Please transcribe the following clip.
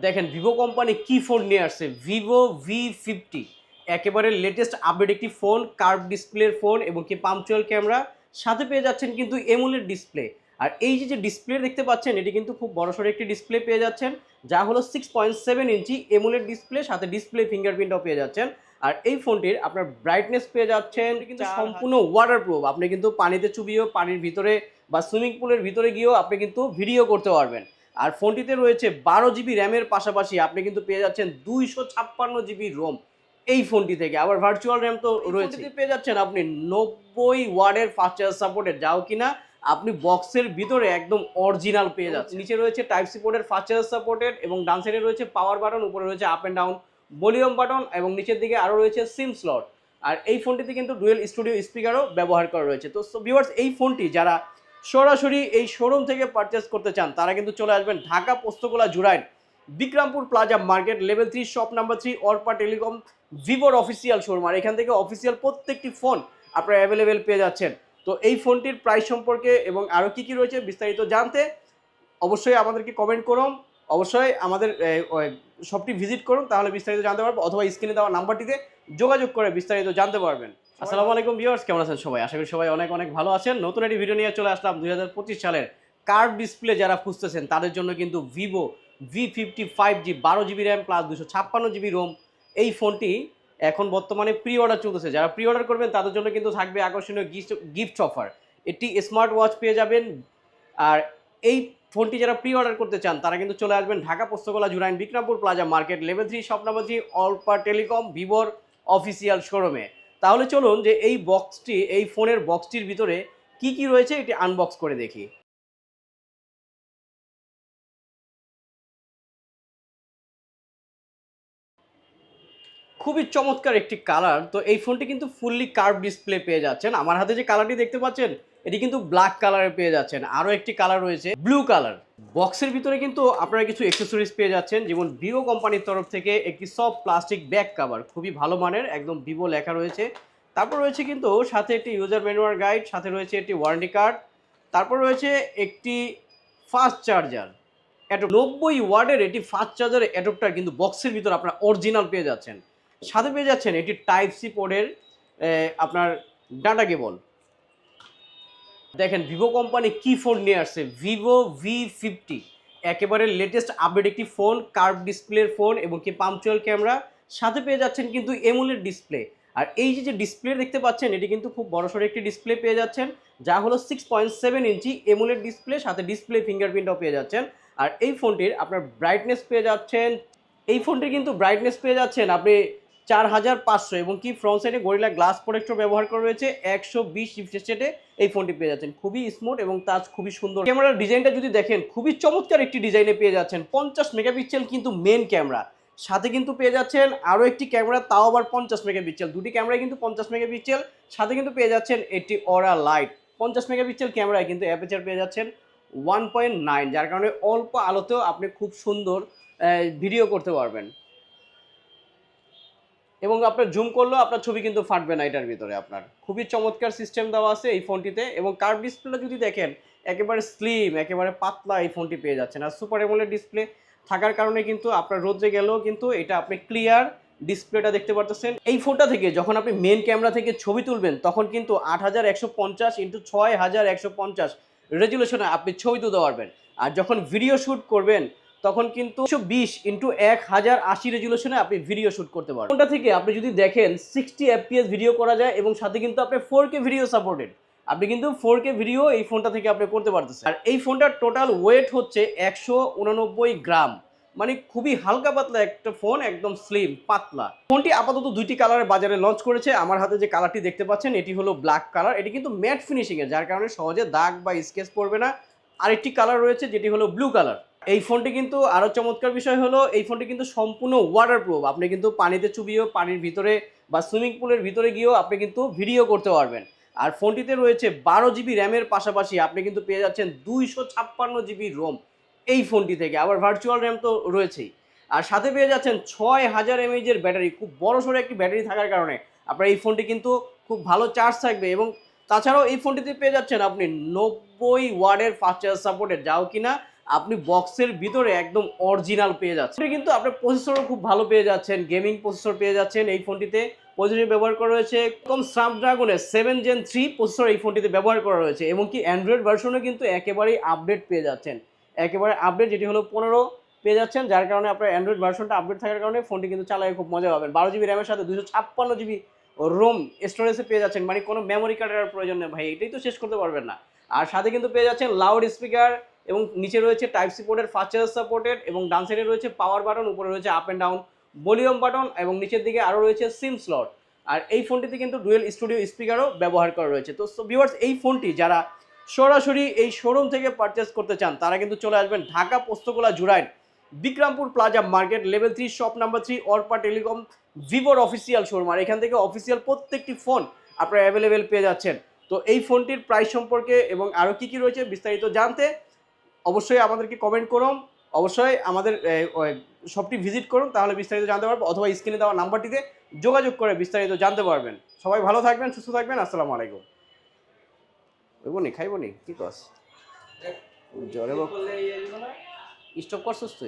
দেখেন Vivo company কি phone নিয়ে আসছে, ভিভো V50 একেবারে লেটেস্ট আপডেট একটি ফোন, কার্ভ ডিসপ্লের ফোন এবং কি পাঞ্চুয়াল ক্যামেরা, সাথে পেয়ে যাচ্ছেন কিন্তু এমোলেড ডিসপ্লে। আর এই যে ডিসপ্লে দেখতে পাচ্ছেন এটি কিন্তু খুব বড়সড় একটি ডিসপ্লে পেয়ে যাচ্ছেন, যা হলো 6.7 ইঞ্চি এমোলেড ডিসপ্লে, সাথে ডিসপ্লে ফিঙ্গারপ্রিন্টও পেয়ে যাচ্ছেন। আর এই ফোনটির আপনার ব্রাইটনেস পেয়ে যাচ্ছেন কিন্তু সম্পূর্ণ ওয়াটারপ্রুফ, আপনি কিন্তু পানিতে চুবিয়েও, পানির ভিতরে বা সুইমিং পুলের ভিতরে গিয়েও আপনি কিন্তু ভিডিও করতে পারবেন। আর ফোনটিতে রয়েছে 12 জিবি র্যামের পাশাপাশি আপনি কিন্তু পেয়ে যাচ্ছেন 256 জিবি রোম এই ফোনটি থেকে। আবার ভার্চুয়াল র্যাম তো রয়েছে, পেয়ে যাচ্ছেন আপনি 90 ওয়াটের ফাস্ট চার্জ সাপোর্টেড, যাও কিনা আপনি বক্সের ভিতরে একদম অরিজিনাল পেয়ে যাচ্ছেন। নিচে রয়েছে টাইপ সি পোর্টের ফাস্ট চার্জ সাপোর্টেড এবং ডান সাইডে রয়েছে পাওয়ার বাটন, উপরে রয়েছে up and down volume button এবং নিচের দিকে আরও রয়েছে সিম স্লট। আর এই ফোনটিতে কিন্তু ডুয়েল স্টুডিও স্পিকারও ব্যবহার করা রয়েছে। তো ভিউয়ার্স, এই ফোনটি যারা সরাসরি এই শোরুম থেকে পারচেস করতে চান তারা কিন্তু চলে আসবেন Dhaka Postogola Jurain Bikrampur plaza market level 3 shop number 3 Arpa telecom ভিভোর অফিসিয়াল শোরুম। আর এখান থেকে অফিসিয়াল প্রত্যেকটি ফোন আপনারা অ্যাভেলেবেল পেয়ে যাচ্ছেন। তো এই ফোনটির প্রাইস সম্পর্কে এবং আরও কী কী রয়েছে বিস্তারিত জানতে অবশ্যই আমাদেরকে কমেন্ট করুন, অবশ্যই আমাদের শপটি ভিজিট করুন, তাহলে বিস্তারিত জানতে পারবো, অথবা স্ক্রিনে দেওয়া নাম্বারটিতে যোগাযোগ করে বিস্তারিত জানতে পারবেন। আসসালামু আলাইকুম ভিউয়ার্স, কেমন আছেন সবাই? আশা করি সবাই অনেক অনেক ভালো আছেন। নতুন একটি ভিডিও নিয়ে চলে আসলাম 2025 সালের কার্ভ ডিসপ্লে যারা খুঁজতেছেন তাদের জন্য কিন্তু Vivo V50 5G 12 GB RAM plus 256 GB ROM এই ফোনটি এখন বর্তমানে প্রি অর্ডার চলতেছে। যারা প্রি অর্ডার করবেন তাদের জন্য কিন্তু থাকবে আকর্ষণীয় গিফট অফার, একটি স্মার্ট ওয়াচ পেয়ে যাবেন। আর এই ফোনটি যারা প্রি অর্ডার করতে চান তারা কিন্তু চলে আসবেন Dhaka Postogola Jurain Bikrampur plaza market level 3 shop number 3 Arpa telecom ভিভোর অফিসিয়াল শোরুমে। তাহলে চলুন যে এই ফোনের বক্সটির ভিতরে কি কি রয়েছে এটি আনবক্স করে দেখি। খুবই চমৎকার একটি কালার। তো এই ফোনটি কিন্তু ফুললি কার্ভ ডিসপ্লে পেয়ে যাচ্ছেন। আমার হাতে যে কালারটি দেখতে পাচ্ছেন এটি কিন্তু ব্ল্যাক কালারে পেয়ে যাচ্ছেন। আরও একটি কালার রয়েছে ব্লু কালার। বক্সের ভিতরে কিন্তু আপনারা কিছু অ্যাক্সেসরিজ পেয়ে যাচ্ছেন, যেমন ভিভো কোম্পানির তরফ থেকে একটি সফট প্লাস্টিক ব্যাক কভার, খুবই ভালো মানের, একদম ভিভো লেখা রয়েছে। তারপর রয়েছে কিন্তু সাথে একটি ইউজার ম্যানুয়াল গাইড, সাথে রয়েছে একটি ওয়ারেন্টি কার্ড, তারপর রয়েছে একটি ফাস্ট চার্জার। 90 ওয়াটের এটি ফাস্ট চার্জার অ্যাডাপ্টার কিন্তু বক্সের ভিতরে আপনার অরিজিনাল পেয়ে যাচ্ছেন। সাথে পেয়ে যাচ্ছেন এটি টাইপ সি পোর্টের আপনার ডাটা কেবল। দেখেন ভিভো কোম্পানি কি ফোন নিয়ে আসছে, ভিভো V50 একেবারে লেটেস্ট আপডেট একটি ফোন, কার্ভ ডিসপ্লের ফোন এবং কি পাঞ্চুয়াল ক্যামেরা, সাথে পেয়ে যাচ্ছেন কিন্তু এমোলেড ডিসপ্লে। আর এই যে ডিসপ্লে দেখতে পাচ্ছেন এটি কিন্তু খুব বড়সড় একটি ডিসপ্লে পেয়ে যাচ্ছেন, যা হলো 6.7 ইঞ্চি এমোলেড ডিসপ্লে, সাথে ডিসপ্লে ফিঙ্গারপ্রিন্টও পেয়ে যাচ্ছেন। আর এই ফোনটির আপনার ব্রাইটনেস পেয়ে যাচ্ছেন, এই ফোনটির কিন্তু ব্রাইটনেস পেয়ে যাচ্ছেন আপনি 4500 এবং কি ফ্রন্ট সাইডে গরিলা গ্লাস প্রোটেক্টর ব্যবহার করা রয়েছে 120 রিফ্রেশ রেটে এই ফোনটি পেয়ে যাচ্ছেন। খুবই স্মুথ এবং টাচ খুবই সুন্দর। ক্যামেরার ডিজাইনটা যদি দেখেন খুবই চমৎকার একটি ডিজাইনে পেয়ে যাচ্ছেন। 50 মেগাপিক্সেল কিন্তু মেন ক্যামেরা, সাথে কিন্তু পেয়ে যাচ্ছেন আরও একটি ক্যামেরা, তাও আবার 50 মেগাপিক্সেল। দুটি ক্যামেরায় কিন্তু 50 মেগাপিক্সেল, সাথে কিন্তু পেয়ে যাচ্ছেন একটি অরা লাইট। 50 মেগাপিক্সেল ক্যামেরায় কিন্তু অ্যাপারচার পেয়ে যাচ্ছেন 1.9, যার কারণে অল্প আলোতেও আপনি খুব সুন্দর ভিডিও করতে পারবেন এবং আপনার জুম করলেও আপনার ছবি কিন্তু ফাটবে না। এটার ভিতরে আপনার খুবই চমৎকার সিস্টেম দেওয়া আছে এই ফোনটিতে। এবং কার্ভ ডিসপ্লেটা যদি দেখেন একেবারে স্লিম, একেবারে পাতলা এই ফোনটি পেয়ে যাচ্ছেন। আর সুপার অ্যামোলেড ডিসপ্লে থাকার কারণে কিন্তু আপনার রোদে গেলেও কিন্তু এটা আপনি ক্লিয়ার ডিসপ্লেটা দেখতে পারতেছেন। এই ফোনটা থেকে যখন আপনি মেন ক্যামেরা থেকে ছবি তুলবেন তখন কিন্তু 8150x6150 রেজুলেশনে আপনি ছবি তুলতে পারবেন। আর যখন ভিডিও শ্যুট করবেন তখন কিন্তু 120x1080 রেজুলেশনে আপনি ভিডিও শ্যুট করতে পারবেন। ফোনটা থেকে আপনি যদি দেখেন 60 fps ভিডিও করা যায় এবং সাথে কিন্তু আপনি 4K ভিডিও সাপোর্টেড। আপনি কিন্তু 4K ভিডিও এই ফোনটা থেকে আপনি করতে পারতেছেন। আর এই ফোনটার টোটাল ওয়েট হচ্ছে 189 গ্রাম, মানে খুবই হালকা পাতলা একটা ফোন, একদম স্লিম পাতলা। ফোনটি আপাতত দুইটি কালারে বাজারে লঞ্চ করেছে। আমার হাতে যে কালারটি দেখতে পাচ্ছেন এটি হলো ব্ল্যাক কালার, এটি কিন্তু ম্যাট ফিনিশিং এর, যার কারণে সহজে দাগ বা স্কেচ পড়বে না। আরেকটি কালার রয়েছে যেটি হলো ব্লু কালার। এই ফোনটি কিন্তু আরও চমৎকার বিষয় হলো এই ফোনটি কিন্তু সম্পূর্ণ ওয়াটারপ্রুফ, আপনি কিন্তু পানিতে চুবিয়েও, পানির ভিতরে বা সুইমিং পুলের ভিতরে গিয়েও আপনি কিন্তু ভিডিও করতে পারবেন। আর ফোনটিতে রয়েছে 12 জিবি র্যামের পাশাপাশি আপনি কিন্তু পেয়ে যাচ্ছেন 256 জিবি রোম এই ফোনটি থেকে। আবার ভার্চুয়াল র্যাম তো রয়েছেই। আর সাথে পেয়ে যাচ্ছেন 6000 mAh ব্যাটারি, খুব বড়সড় একটি ব্যাটারি থাকার কারণে আপনার এই ফোনটি কিন্তু খুব ভালো চার্জ থাকবে। এবং তাছাড়াও এই ফোনটিতে পেয়ে যাচ্ছেন আপনি 90 ওয়াটের ফাস্ট চার্জ সাপোর্টেড, যাও কিনা আপনি বক্সের ভিতরে একদম অরিজিনাল পেয়ে যাচ্ছেন। এটা কিন্তু আপনার প্রসেসরও খুব ভালো পেয়ে যাচ্ছেন, গেমিং প্রসেসর পেয়ে যাচ্ছেন এই ফোনটিতে। প্রসেসর ব্যবহার করা রয়েছে কম স্ন্যাপড্রাগনের 7 Gen 3 প্রসেসর এই ফোনটিতে ব্যবহার করা রয়েছে, এবং কি অ্যান্ড্রয়েড ভার্সনও কিন্তু একেবারেই আপডেট পেয়ে যাচ্ছেন, একেবারে আপডেট, যেটি হলো 15 পেয়ে যাচ্ছেন, যার কারণে আপনার অ্যান্ড্রয়েড ভার্সনটা আপডেট থাকার কারণে ফোনটি কিন্তু চালায় খুব মজা পাবেন। 12 GB র্যামের সাথে 256 GB রোম স্টোরেজে পেয়ে যাচ্ছেন, মানে কোনো মেমোরি কার্ডের প্রয়োজন নেই ভাই, এটাই তো শেষ করতে পারবেন না। আর সাথে কিন্তু পেয়ে যাচ্ছেন লাউড স্পিকার, এবং নিচে রয়েছে টাইপ সি পোর্টের ফাস্ট চার্জ সাপোর্টেড, এবং ডান সাইডে রয়েছে পাওয়ার বাটন, উপরে রয়েছে up and down volume button, এবং নিচের দিকে আরও রয়েছে সিম স্লট। আর এই ফোনটিতে কিন্তু ডুয়েল স্টুডিও স্পিকারও ব্যবহার করা রয়েছে। তো ভিউয়ার্স, এই ফোনটি যারা সরাসরি এই শোরুম থেকে পারচেস করতে চান তারা কিন্তু চলে আসবেন Dhaka Postogola Jurain Bikrampur plaza market level 3 shop number 3 Arpa telecom ভিভোর অফিসিয়াল শোরুম। আর এখান থেকে অফিসিয়াল প্রত্যেকটি ফোন আপনারা অ্যাভেলেবেল পেয়ে যাচ্ছেন। তো এই ফোনটির প্রাইস সম্পর্কে এবং আরও কী কী রয়েছে বিস্তারিত জানতে অবশ্যই আমাদেরকে কমেন্ট করুন, অবশ্যই আমাদের শপটি ভিজিট করুন, তাহলে বিস্তারিত জানতে পারবো, অথবা স্ক্রিনে দেওয়া নাম্বারটিতে যোগাযোগ করে বিস্তারিত জানতে পারবেন। সবাই ভালো থাকবেন, সুস্থ থাকবেন, আসসালামু আলাইকুম। ওইবনি খাইবনি কি কস জ্বরে স্টপ করছিস তুই?